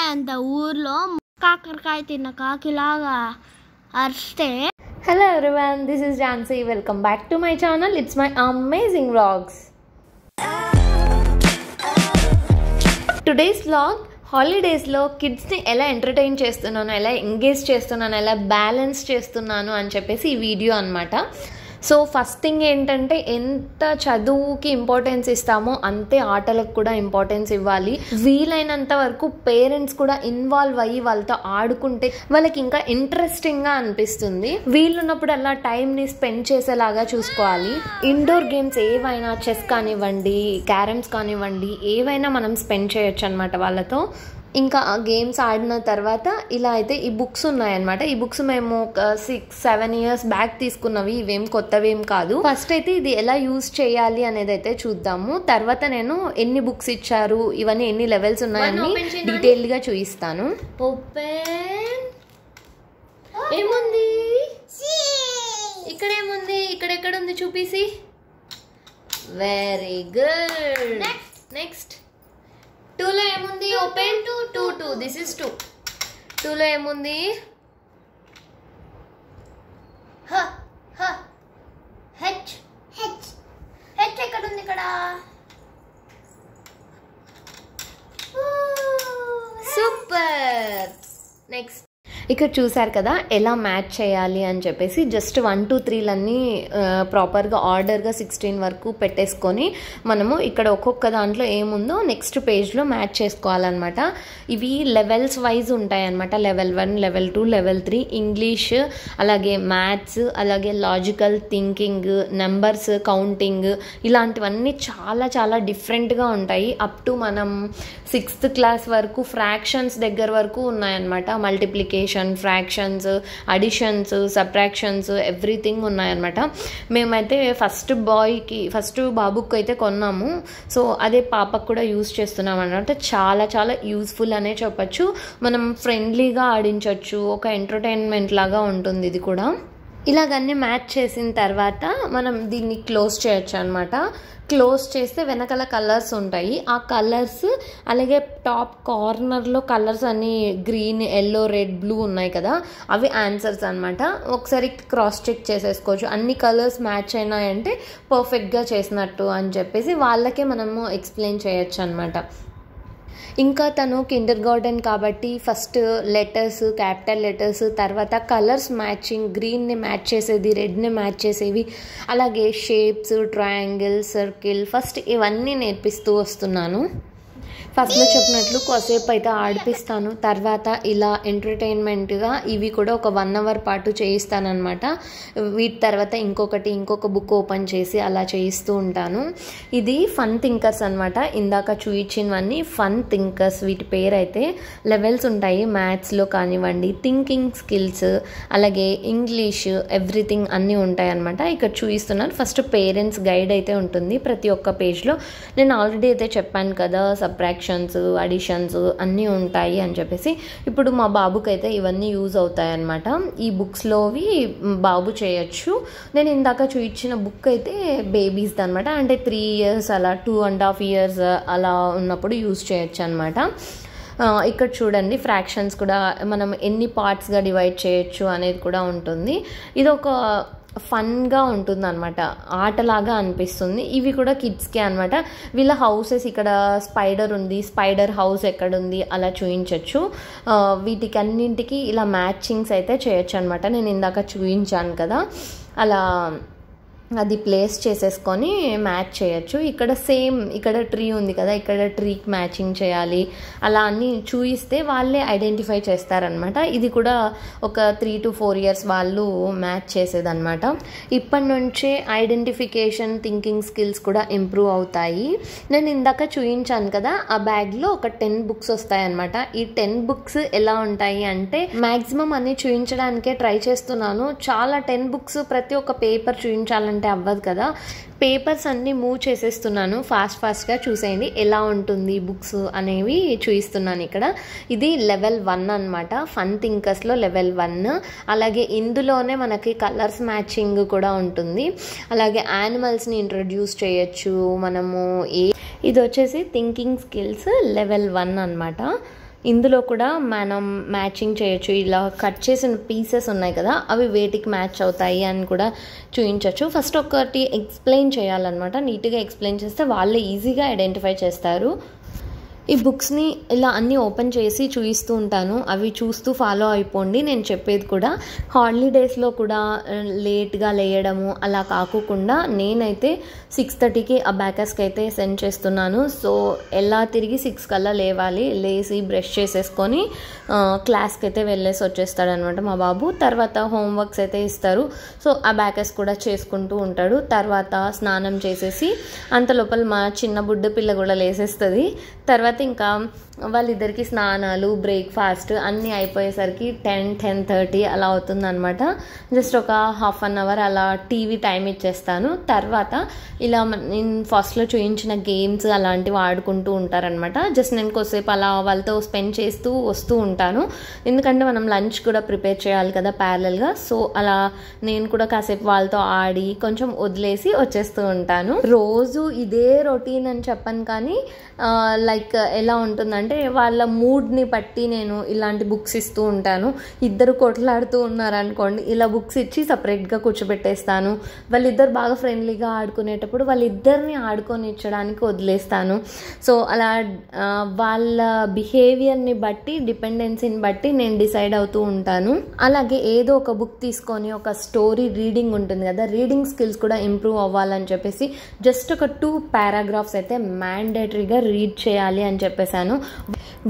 అంత ఊర్లో కాకరకాయ తిన్న కాకిలాగా అరిస్తే. Hello everyone, this is Jansi. Welcome back to my channel. It's my amazing vlogs. Today's vlog హాలిడేస్లో కిడ్స్ని ఎలా ఎంటర్టైన్ చేస్తున్నాను, ఎలా ఎంగేజ్ చేస్తున్నాను, ఎలా బ్యాలెన్స్ చేస్తున్నాను అని చెప్పేసి ఈ వీడియో అనమాట. సో ఫస్ట్ థింగ్ ఏంటంటే, ఎంత చదువుకి ఇంపార్టెన్స్ ఇస్తామో అంతే ఆటలకు కూడా ఇంపార్టెన్స్ ఇవ్వాలి. వీలైనంత వరకు పేరెంట్స్ కూడా ఇన్వాల్వ్ అయ్యి వాళ్ళతో ఆడుకుంటే వాళ్ళకి ఇంకా ఇంట్రెస్టింగ్గా అనిపిస్తుంది. వీలున్నప్పుడు అలా టైంని స్పెండ్ చేసేలాగా చూసుకోవాలి. ఇండోర్ గేమ్స్ ఏవైనా, చెస్ కానివ్వండి, క్యారమ్స్ కానివ్వండి, ఏవైనా మనం స్పెండ్ చేయొచ్చు అనమాట వాళ్ళతో. ఇంకా ఆ గేమ్స్ ఆడిన తర్వాత ఇలా అయితే ఈ బుక్స్ ఉన్నాయన్నమాట. ఈ బుక్స్ మేము ఒక 6-7 years బ్యాక్ తీసుకున్నవి, ఇవేం కొత్తవేం కాదు. ఫస్ట్ అయితే ఇది ఎలా యూజ్ చేయాలి అనేది అయితే చూద్దాము. తర్వాత నేను ఎన్ని బుక్స్ ఇచ్చారు, ఇవన్నీ ఎన్ని లెవెల్స్ ఉన్నాయని డీటెయిల్గా చూపిస్తాను. ఓపెన్. ఏముంది ఇక్కడ? ఏముంది ఇక్కడ? ఎక్కడ ఉంది చూపిసి. Very good. నెక్స్ట్ 2లో ఏముంది? ఓపెన్. 2 this is 2. 2లో ఏముంది? హెచ్ ఎక్కడ ఉంది? ఇక్కడ. సూపర్. నెక్స్ట్ ఇక్కడ చూసారు కదా ఎలా మ్యాచ్ చేయాలి అని చెప్పేసి. జస్ట్ 1 2 3లన్నీ ప్రాపర్గా ఆర్డర్గా 16 వరకు పెట్టేసుకొని మనము ఇక్కడ ఒక్కొక్క దాంట్లో ఏముందో నెక్స్ట్ పేజ్లో మ్యాచ్ చేసుకోవాలన్నమాట. ఇవి లెవెల్స్ వైజ్ ఉంటాయన్నమాట. లెవెల్ 1, లెవెల్ 2, లెవెల్ 3 ఇంగ్లీష్, అలాగే మ్యాథ్స్, అలాగే లాజికల్ థింకింగ్, నెంబర్స్, కౌంటింగ్, ఇలాంటివన్నీ చాలా చాలా డిఫరెంట్గా ఉంటాయి. అప్ టు మనం 6th క్లాస్ వరకు ఫ్రాక్షన్స్ దగ్గర వరకు ఉన్నాయన్నమాట. Multiplication, fractions, additions, subtractions, everything ఉన్నాయన్నమాట. మేమైతే ఫస్ట్ బాబుకి అయితే కొన్నాము. సో అదే పాపకు కూడా యూజ్ చేస్తున్నాం అన్నమాట. చాలా చాలా యూస్ఫుల్ అనే చెప్పచ్చు. మనం ఫ్రెండ్లీగా ఆడించవచ్చు, ఒక ఎంటర్టైన్మెంట్ లాగా ఉంటుంది ఇది కూడా. ఇలాగన్నీ మ్యాచ్ చేసిన తర్వాత మనం దీన్ని క్లోజ్ చేయొచ్చు అనమాట. క్లోజ్ చేస్తే వెనకాల కలర్స్ ఉంటాయి. ఆ కలర్స్ అలాగే టాప్ కార్నర్లో కలర్స్ అన్నీ గ్రీన్, ఎల్లో, రెడ్, బ్లూ ఉన్నాయి కదా, అవి ఆన్సర్స్ అనమాట. ఒకసారి క్రాస్ చెక్ చేసేసుకోవచ్చు. అన్ని కలర్స్ మ్యాచ్ అయినాయంటే పర్ఫెక్ట్గా చేసినట్టు అని చెప్పేసి వాళ్ళకే మనము ఎక్స్ప్లెయిన్ చేయొచ్చు అనమాట. ఇంకా తను కిండర్ గార్డెన్ కాబట్టి ఫస్ట్ లెటర్స్, క్యాపిటల్ లెటర్స్, తర్వాత కలర్స్ మ్యాచింగ్, గ్రీన్ని మ్యాచ్ చేసేది, రెడ్ని మ్యాచ్ చేసేవి, అలాగే షేప్స్, ట్రయాంగిల్, సర్కిల్, ఫస్ట్ ఇవన్నీ నేర్పిస్తూ వస్తున్నాను. ఫస్ట్లో చెప్పినట్లు కాసేపు అయితే ఆడిపిస్తాను. తర్వాత ఇలా ఎంటర్టైన్మెంట్గా ఇవి కూడా ఒక 1 hour పాటు చేయిస్తానమాట. వీటి తర్వాత ఇంకొక బుక్ ఓపెన్ చేసి అలా చేయిస్తూ ఉంటాను. ఇది ఫన్ థింకర్స్ అనమాట. ఇందాక చూయించినవన్నీ ఫన్ థింకర్స్. వీటి పేరు అయితే లెవెల్స్ ఉంటాయి. మ్యాథ్స్లో కానివ్వండి, థింకింగ్ స్కిల్స్, అలాగే ఇంగ్లీష్, ఎవ్రీథింగ్ అన్నీ ఉంటాయి అనమాట. ఇక్కడ చూపిస్తున్నాను. ఫస్ట్ పేరెంట్స్ గైడ్ అయితే ఉంటుంది ప్రతి ఒక్క పేజ్లో. నేను ఆల్రెడీ అయితే చెప్పాను కదా, సబ్ట్రాక్షన్స్, అడిషన్స్ అన్నీ ఉంటాయి అని చెప్పేసి. ఇప్పుడు మా బాబుకి అయితే ఇవన్నీ యూజ్ అవుతాయి అన్నమాట. ఈ బుక్స్లోవి బాబు చేయొచ్చు. నేను ఇందాక చూయించిన బుక్ అయితే బేబీస్ది అనమాట. అంటే 3 years అలా, 2.5 years అలా ఉన్నప్పుడు యూజ్ చేయొచ్చు అనమాట. ఇక్కడ చూడండి, ఫ్రాక్షన్స్ కూడా మనం ఎన్ని పార్ట్స్గా డివైడ్ చేయొచ్చు అనేది కూడా ఉంటుంది. ఇది ఒక ఫన్గా ఉంటుంది అనమాట, ఆటలాగా అనిపిస్తుంది. ఇవి కూడా కిడ్స్కే అనమాట. వీళ్ళ హౌసెస్, ఇక్కడ స్పైడర్ ఉంది, స్పైడర్ హౌస్ ఎక్కడుంది అలా చూపించవచ్చు. వీటికి అన్నింటికి ఇలా మ్యాచింగ్స్ అయితే చేయొచ్చు అనమాట. నేను ఇందాక చూపించాను కదా, అలా అది ప్లేస్ చేసేసుకొని మ్యాచ్ చేయొచ్చు. ఇక్కడ సేమ్, ఇక్కడ ట్రీ ఉంది కదా, ఇక్కడ ట్రీకి మ్యాచింగ్ చేయాలి, అలా అన్నీ చూయిస్తే వాళ్ళే ఐడెంటిఫై చేస్తారనమాట. ఇది కూడా ఒక 3 to 4 years వాళ్ళు మ్యాచ్ చేసేదన్నమాట. ఇప్పటి నుంచే ఐడెంటిఫికేషన్, థింకింగ్ స్కిల్స్ కూడా ఇంప్రూవ్ అవుతాయి. నేను ఇందాక చూయించాను కదా, ఆ బ్యాగ్లో ఒక 10 books వస్తాయన్నమాట. ఈ 10 books ఎలా ఉంటాయి అంటే, మ్యాక్సిమం అన్నీ చూయించడానికే ట్రై చేస్తున్నాను. చాలా 10 books ప్రతి ఒక్క పేపర్ చూయించాలంటే అవ్వదు కదా. పేపర్స్ అన్నీ మూవ్ చేసేస్తున్నాను. ఫాస్ట్గా చూసేయండి ఎలా ఉంటుంది బుక్స్ అనేవి చూపిస్తున్నాను ఇక్కడ. ఇది లెవెల్ 1 అనమాట. ఫన్ థింకర్స్లో లెవెల్ 1. అలాగే ఇందులోనే మనకి కలర్స్ మ్యాచింగ్ కూడా ఉంటుంది. అలాగే యానిమల్స్ని ఇంట్రడ్యూస్ చేయొచ్చు మనము. ఇది వచ్చేసి థింకింగ్ స్కిల్స్ లెవెల్ 1 అనమాట. ఇందులో కూడా మనం మ్యాచింగ్ చేయొచ్చు. ఇలా కట్ చేసిన పీసెస్ ఉన్నాయి కదా, అవి వేటికి మ్యాచ్ అవుతాయి అని కూడా చూపించవచ్చు. ఫస్ట్ ఒకటి ఎక్స్ప్లెయిన్ చేయాలన్నమాట. నీట్గా ఎక్స్ప్లెయిన్ చేస్తే వాళ్ళే ఈజీగా ఐడెంటిఫై చేస్తారు. ఈ బుక్స్ని ఇలా అన్నీ ఓపెన్ చేసి చూపిస్తూ ఉంటాను, అవి చూస్తూ ఫాలో అయిపోండి. నేను చెప్పేది కూడా హాలిడేస్లో కూడా లేట్గా లేయడము అలా కాకుండా నేనైతే 6:30కి అబాకస్కి అయితే సెండ్ చేస్తున్నాను. సో ఎలా తిరిగి 6 కల్లా లేవాలి, లేచి బ్రష్ చేసేసుకొని క్లాస్కి అయితే వెళ్ళేసి వచ్చేస్తాడనమాట మా బాబు. తర్వాత హోంవర్క్స్ అయితే ఇస్తారు. సో అబాకస్ కూడా చేసుకుంటూ ఉంటాడు. తర్వాత స్నానం చేసేసి అంత లోపల మా చిన్న బుడ్డ పిల్ల కూడా లేసేస్తుంది. తర్వాత ఇంకా వాళ్ళిద్దరికి స్నానాలు, బ్రేక్ఫాస్ట్ అన్నీ అయిపోయేసరికి 10-10:30 అలా అవుతుందన్నమాట. జస్ట్ ఒక హాఫ్ అన్ అవర్ అలా టీవీ టైం ఇచ్చేస్తాను. తర్వాత ఇలా నేను ఫస్ట్లో చూపించిన గేమ్స్ అలాంటివి ఆడుకుంటూ ఉంటారనమాట. జస్ట్ నేను కొద్దిసేపు అలా వాళ్ళతో స్పెండ్ చేస్తూ వస్తూ ఉంటాను, ఎందుకంటే మనం లంచ్ కూడా ప్రిపేర్ చేయాలి కదా ప్యారలల్గా. సో అలా నేను కూడా కాసేపు వాళ్ళతో ఆడి కొంచెం వదిలేసి వచ్చేస్తూ ఉంటాను. రోజు ఇదే రొటీన్ అని చెప్పను, కానీ లైక్ ఎలా ఉంటుందంటే వాళ్ళ మూడ్ని బట్టి నేను ఇలాంటి బుక్స్ ఇస్తూ ఉంటాను. ఇద్దరు కొట్లాడుతూ ఉన్నారనుకోండి, ఇలా బుక్స్ ఇచ్చి సపరేట్గా కూర్చోబెట్టేస్తాను. వాళ్ళిద్దరు బాగా ఫ్రెండ్లీగా ఆడుకునేటప్పుడు వాళ్ళిద్దరిని ఆడుకొనిచ్చడానికి వదిలేస్తాను. సో అలా వాళ్ళ బిహేవియర్ని బట్టి, డిపెండెన్సీని బట్టి నేను డిసైడ్ అవుతూ ఉంటాను. అలాగే ఏదో ఒక బుక్ తీసుకొని ఒక స్టోరీ రీడింగ్ ఉంటుంది కదా, రీడింగ్ స్కిల్స్ కూడా ఇంప్రూవ్ అవ్వాలని చెప్పేసి జస్ట్ ఒక 2 పారాగ్రాఫ్స్ అయితే మ్యాండేటరీగా రీడ్ చేయాలి అని చెప్పేశాను.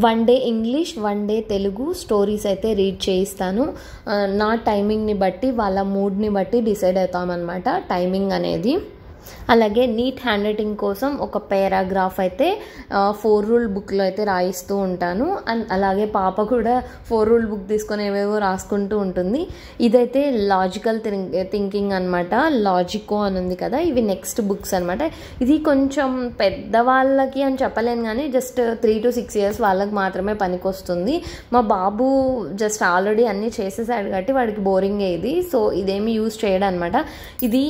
1 day English, 1 day Telugu stories అయితే రీడ్ చేయిస్తాను. నా టైమింగ్ని బట్టి, వాళ్ళ మూడ్ని బట్టి డిసైడ్ అవుతామన్నమాట టైమింగ్ అనేది. అలాగే నీట్ హ్యాండ్ రైటింగ్ కోసం ఒక పారాగ్రాఫ్ అయితే 4 రూల్ బుక్లో అయితే రాయిస్తూ ఉంటాను. అండ్ అలాగే పాప కూడా 4 రూల్ బుక్ తీసుకొని ఏవేవో రాసుకుంటూ ఉంటుంది. ఇదైతే లాజికల్ థింకింగ్ అనమాట, లాజికో అని ఉంది కదా, ఇవి నెక్స్ట్ బుక్స్ అనమాట. ఇది కొంచెం పెద్దవాళ్ళకి అని చెప్పలేను, కానీ జస్ట్ 3 to 6 years వాళ్ళకి మాత్రమే పనికొస్తుంది. మా బాబు జస్ట్ ఆల్రెడీ అన్నీ చేసేసాడు కాబట్టి వాడికి బోరింగే ఇది. సో ఇదేమి యూజ్ చేయడం అనమాట. ఇది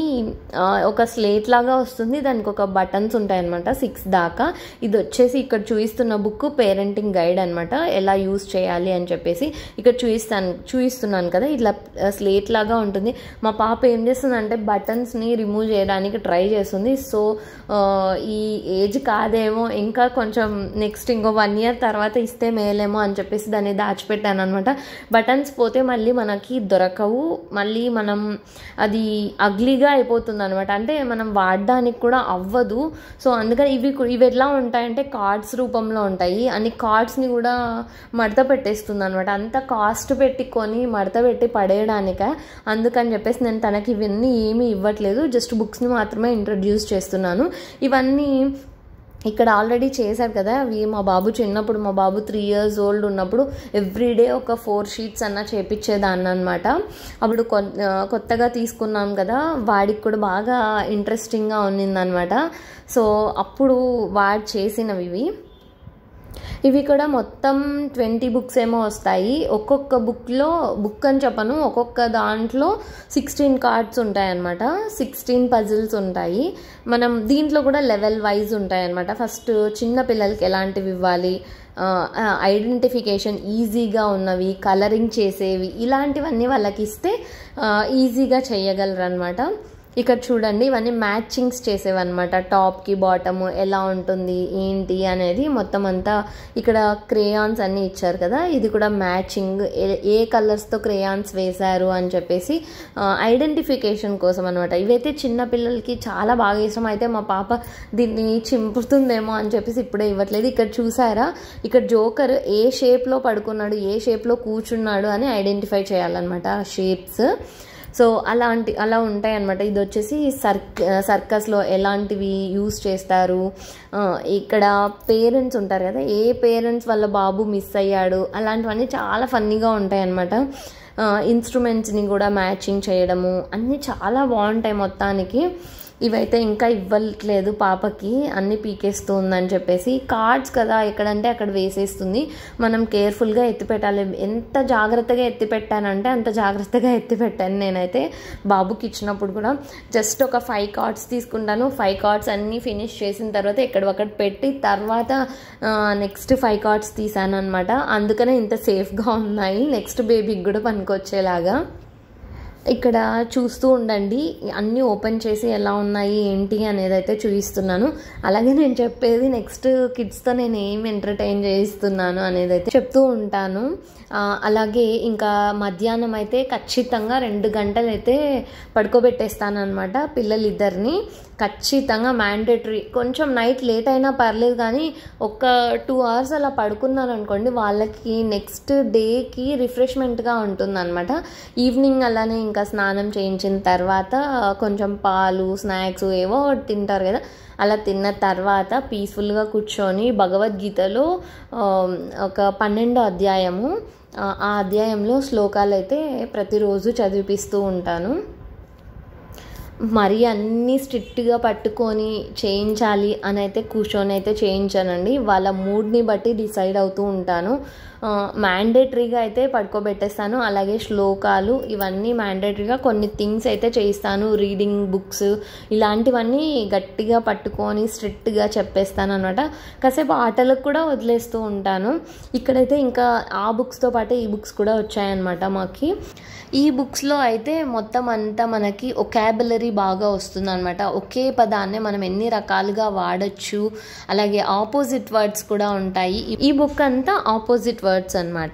ఒక స్లేట్ లాగా వస్తుంది, దానికి ఒక బటన్స్ ఉంటాయన్నమాట 6 దాకా. ఇది వచ్చేసి ఇక్కడ చూపిస్తున్న బుక్ పేరెంటింగ్ గైడ్ అనమాట, ఎలా యూజ్ చేయాలి అని చెప్పేసి. ఇక్కడ చూపిస్తున్నాను కదా, ఇట్లా స్లేట్ లాగా ఉంటుంది. మా పాప ఏం చేస్తుందంటే బటన్స్ని రిమూవ్ చేయడానికి ట్రై చేస్తుంది. సో ఈ ఏజ్ కాదేమో, ఇంకా కొంచెం నెక్స్ట్ ఇంకో 1 year తర్వాత ఇస్తే మేలేమో అని చెప్పేసి దాన్ని దాచిపెట్టాను అనమాట. బటన్స్ పోతే మళ్ళీ మనకి దొరకవు, మళ్ళీ మనం అది అగ్లీగా అయిపోతుంది అనమాట, అంటే మనం వాడడానికి కూడా అవ్వదు. సో అందుకని ఇవి ఎట్లా ఉంటాయంటే కార్డ్స్ రూపంలో ఉంటాయి. అన్ని కార్డ్స్ని కూడా మడత పెట్టేస్తుంది అనమాట. అంత కాస్ట్ పెట్టుకొని మడత పెట్టి పడేయడానిక, అందుకని చెప్పేసి నేను తనకి ఇవన్నీ ఏమీ ఇవ్వట్లేదు, జస్ట్ బుక్స్ని మాత్రమే ఇంట్రడ్యూస్ చేస్తున్నాను. ఇవన్నీ ఇక్కడ ఆల్రెడీ చేశారు కదా, అవి మా బాబు చిన్నప్పుడు, మా బాబు 3 years old ఉన్నప్పుడు ఎవ్రీడే ఒక 4 sheets అన్నా చేపించేదాన్ని అనమాట. అప్పుడు కొత్తగా తీసుకున్నాం కదా, వాడికి కూడా బాగా ఇంట్రెస్టింగ్గా ఉన్నిందనమాట. సో అప్పుడు వాడు చేసినవి ఇవి కూడా మొత్తం 20 బుక్స్ ఏమో వస్తాయి. ఒక్కొక్క బుక్లో, బుక్ అని చెప్పను, ఒక్కొక్క దాంట్లో 16 కార్డ్స్ ఉంటాయన్నమాట, 16 పజిల్స్ ఉంటాయి. మనం దీంట్లో కూడా లెవెల్ వైజ్ ఉంటాయన్నమాట. ఫస్ట్ చిన్న పిల్లలకి ఎలాంటివి ఇవ్వాలి, ఐడెంటిఫికేషన్ ఈజీగా ఉన్నవి, కలరింగ్ చేసేవి, ఇలాంటివన్నీ వాళ్ళకి ఇస్తే ఈజీగా చేయగలరు అనమాట. ఇక్కడ చూడండి, ఇవన్నీ మ్యాచింగ్స్ చేసేవన్నమాట, టాప్కి బాటము ఎలా ఉంటుంది ఏంటి అనేది మొత్తం అంతా. ఇక్కడ క్రేయాన్స్ అన్నీ ఇచ్చారు కదా, ఇది కూడా మ్యాచింగ్, ఏ కలర్స్తో క్రేయాన్స్ వేశారు అని చెప్పేసి ఐడెంటిఫికేషన్ కోసం అనమాట. ఇవైతే చిన్నపిల్లలకి చాలా బాగా ఇష్టం. అయితే మా పాప దీన్ని చింపుతుందేమో అని చెప్పేసి ఇప్పుడే ఇవ్వట్లేదు. ఇక్కడ చూసారా, ఇక్కడ జోకర్ ఏ షేప్లో పడుకున్నాడు, ఏ షేప్లో కూర్చున్నాడు అని ఐడెంటిఫై చేయాలన్నమాట షేప్స్. సో అలా ఉంటాయి అన్నమాట. ఇది వచ్చేసి సర్కస్లో ఎలాంటివి యూజ్ చేస్తారు. ఇక్కడ పేరెంట్స్ ఉంటారు కదా, ఏ పేరెంట్స్ వాళ్ళ బాబు మిస్ అయ్యాడు, అలాంటివన్నీ చాలా ఫన్నీగా ఉంటాయి అన్నమాట. ఇన్స్ట్రుమెంట్స్ని కూడా మ్యాచింగ్ చేయడము అన్నీ చాలా బాగుంటాయి మొత్తానికి. ఇవైతే ఇంకా ఇవ్వట్లేదు పాపకి, అన్నీ పీకేస్తూ ఉందని చెప్పేసి. కార్డ్స్ కదా ఎక్కడంటే అక్కడ వేసేస్తుంది, మనం కేర్ఫుల్గా ఎత్తిపెట్టాలి. ఎంత జాగ్రత్తగా ఎత్తిపెట్టానంటే అంత జాగ్రత్తగా ఎత్తిపెట్టాను నేనైతే. బాబుకి ఇచ్చినప్పుడు కూడా జస్ట్ ఒక 5 కార్డ్స్ తీసుకుంటాను. 5 కార్డ్స్ అన్నీ ఫినిష్ చేసిన తర్వాత ఎక్కడొక్కడ పెట్టి తర్వాత నెక్స్ట్ 5 కార్డ్స్ తీసాను అనమాట. అందుకనే ఇంత సేఫ్గా ఉన్నాయి, నెక్స్ట్ బేబీకి కూడా పనికొచ్చేలాగా. ఇక్కడ చూస్తూ ఉండండి, అన్నీ ఓపెన్ చేసి ఎలా ఉన్నాయి ఏంటి అనేది అయితే చూపిస్తున్నాను. అలాగే నేను చెప్పేది నెక్స్ట్ కిడ్స్తో నేను ఏం ఎంటర్టైన్ చేయిస్తున్నాను అనేది అయితే చెప్తూ ఉంటాను. అలాగే ఇంకా మధ్యాహ్నం అయితే ఖచ్చితంగా 2 గంటలు అయితే పడుకోబెట్టేస్తాను అనమాట పిల్లలిద్దరిని. ఖచ్చితంగా మ్యాండేటరీ. కొంచెం నైట్ లేట్ అయినా పర్లేదు కానీ ఒక 2 అవర్స్ అలా పడుకున్నాను అనుకోండి, వాళ్ళకి నెక్స్ట్ డేకి రిఫ్రెష్మెంట్గా ఉంటుంది అనమాట. ఈవినింగ్ అలానే ఇంకా స్నానం చేయించిన తర్వాత కొంచెం పాలు స్నాక్స్ ఏవో తింటారు కదా, అలా తిన్న తర్వాత పీస్ఫుల్గా కూర్చొని భగవద్గీతలో ఒక 12వ అధ్యాయము, ఆ అధ్యాయంలో శ్లోకాలు అయితే ప్రతిరోజు చదివిపిస్తూ ఉంటాను. మరీ అన్నీ స్ట్రిక్ట్గా పట్టుకొని చేయించాలి అని అయితే కూర్చొని అయితే చేయించానండి. వాళ్ళ మూడ్ని బట్టి డిసైడ్ అవుతూ ఉంటాను. మ్యాండేటరీగా అయితే పడుకోబెట్టేస్తాను. అలాగే శ్లోకాలు ఇవన్నీ మ్యాండేటరీగా కొన్ని థింగ్స్ అయితే చేయిస్తాను. రీడింగ్ బుక్స్ ఇలాంటివన్నీ గట్టిగా పట్టుకొని స్ట్రిక్ట్గా చెప్పేస్తాను అనమాట. కాసేపు ఆటలకు కూడా వదిలేస్తూ ఉంటాను. ఇక్కడైతే ఇంకా ఆ బుక్స్తో పాటు ఈ బుక్స్ కూడా వచ్చాయన్నమాట మాకు. ఈ బుక్స్లో అయితే మొత్తం అంతా మనకి ఒకాబులరీ బాగా వస్తుంది అనమాట. ఒకే పదాన్ని మనం ఎన్ని రకాలుగా వాడచ్చు, అలాగే ఆపోజిట్ వర్డ్స్ కూడా ఉంటాయి. ఈ బుక్ అంతా ఆపోజిట్ వర్డ్స్ అనమాట.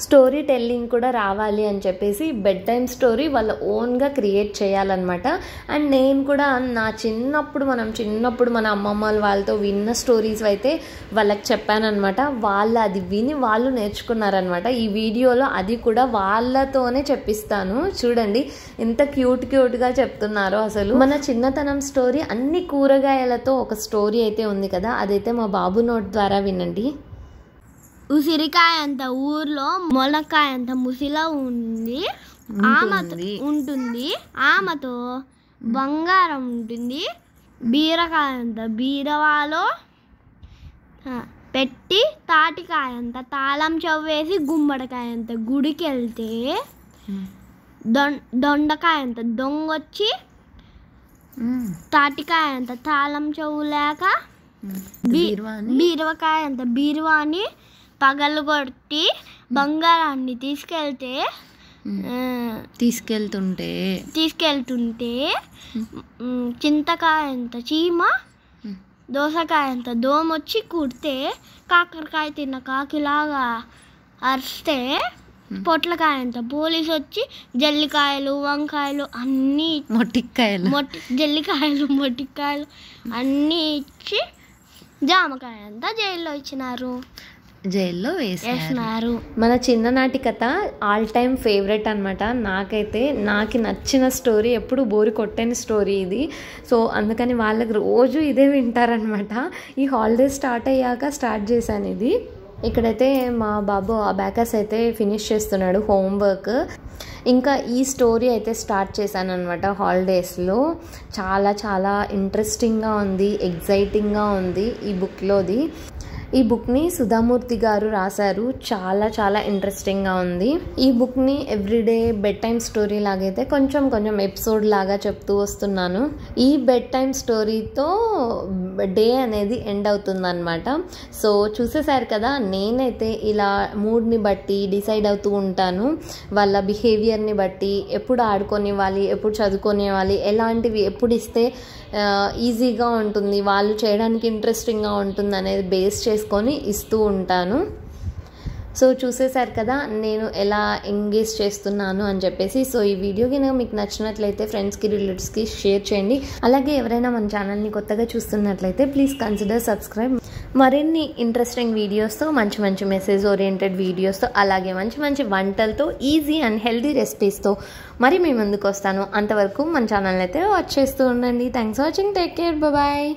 స్టోరీ టెల్లింగ్ కూడా రావాలి అని చెప్పేసి బెడ్ టైమ్ స్టోరీ వాళ్ళ ఓన్గా క్రియేట్ చేయాలన్నమాట. అండ్ నేను కూడా మనం చిన్నప్పుడు మన అమ్మమ్మ వాళ్ళతో విన్న స్టోరీస్ అయితే వాళ్ళకి చెప్పానమాట. వాళ్ళు అది విని వాళ్ళు నేర్చుకున్నారనమాట. ఈ వీడియోలో అది కూడా వాళ్ళతోనే చెప్పిస్తాను. చూడండి ఎంత క్యూట్గా చెప్తున్నారో అసలు. మన చిన్నతనం స్టోరీ అన్ని కూరగాయలతో ఒక స్టోరీ అయితే ఉంది కదా, అదైతే మా బాబు నోట్ ద్వారా వినండి. ఉసిరికాయ అంత ఊర్లో మొలకాయ అంత ముసిలా ఉంటుంది. ఆమెతో బంగారం ఉంటుంది. బీరకాయ అంత బీరవాలో పెట్టి, తాటికాయ అంత తాళం చెవ్వేసి, గుమ్మడికాయ అంత గుడికి వెళ్తే, దొండకాయ అంత దొంగొచ్చి, తాటికాయ అంత తాళం చెవు లేక, బీరవకాయ అంత బీరువాని పగలు కొట్టి బంగారాన్ని తీసుకెళ్తుంటే చింతకాయ అంత చీమ, దోసకాయ అంత దోమొచ్చి కుడితే, కాకరకాయ తిన్న కాకిలాగా అరిస్తే, పొట్లకాయ అంత పోలీసు వచ్చి జల్లికాయలు వంకాయలు అన్నీ జల్లికాయలు మొట్టికాయలు అన్నీ ఇచ్చి, జామకాయ అంతా జైల్లో వేసినారు. మన చిన్ననాటి కథ ఆల్ టైమ్ ఫేవరెట్ అనమాట. నాకు నచ్చిన స్టోరీ, ఎప్పుడు బోరు కొట్టని స్టోరీ ఇది. సో అందుకని వాళ్ళకి రోజు ఇదే వింటారనమాట. ఈ హాలిడేస్ స్టార్ట్ అయ్యాక స్టార్ట్ చేశాను ఇది. ఇక్కడైతే మా బాబు అబాకస్ అయితే ఫినిష్ చేస్తున్నాడు హోంవర్క్. ఇంకా ఈ స్టోరీ అయితే స్టార్ట్ చేశాను అనమాట హాలిడేస్లో. చాలా చాలా ఇంట్రెస్టింగ్గా ఉంది, ఎగ్జైటింగ్గా ఉంది ఈ బుక్లోది. ఈ బుక్ని సుధామూర్తి గారు రాశారు. చాలా చాలా ఇంట్రెస్టింగ్గా ఉంది. ఈ బుక్ని ఎవ్రీడే బెడ్ టైమ్ స్టోరీ లాగైతే కొంచెం ఎపిసోడ్ లాగా చెప్తూ వస్తున్నాను. ఈ బెడ్ టైమ్ స్టోరీతో డే అనేది ఎండ్ అవుతుంది అనమాట. సో చూసేసారు కదా, నేనైతే ఇలా మూడ్ని బట్టి డిసైడ్ అవుతూ ఉంటాను. వాళ్ళ బిహేవియర్ని బట్టి ఎప్పుడు ఆడుకోనివ్వాలి, ఎప్పుడు చదువుకోనివ్వాలి, ఎలాంటివి ఎప్పుడు ఇస్తే ఈజీగా ఉంటుంది, వాళ్ళు చేయడానికి ఇంట్రెస్టింగ్గా ఉంటుంది అనేది బేస్ చేసుకొని ఇస్తూ ఉంటాను. సో చూసేసారు కదా నేను ఎలా ఎంగేజ్ చేస్తున్నాను అని చెప్పేసి. సో ఈ వీడియో కనుక మీకు నచ్చినట్లయితే ఫ్రెండ్స్కి రిలేటివ్స్కి షేర్ చేయండి. అలాగే ఎవరైనా మన ఛానల్ని కొత్తగా చూస్తున్నట్లయితే ప్లీజ్ కన్సిడర్ సబ్స్క్రైబ్. మరిన్ని ఇంట్రెస్టింగ్ వీడియోస్తో, మంచి మెసేజ్ ఓరియంటెడ్ వీడియోస్తో, అలాగే మంచి వంటలతో, ఈజీ అండ్ హెల్దీ రెసిపీస్తో మరి మీ ముందుకు వస్తాను. అంతవరకు మన ఛానల్ అయితే వాచ్ చేస్తూ ఉండండి. Thanks for watching. Take care. Bye.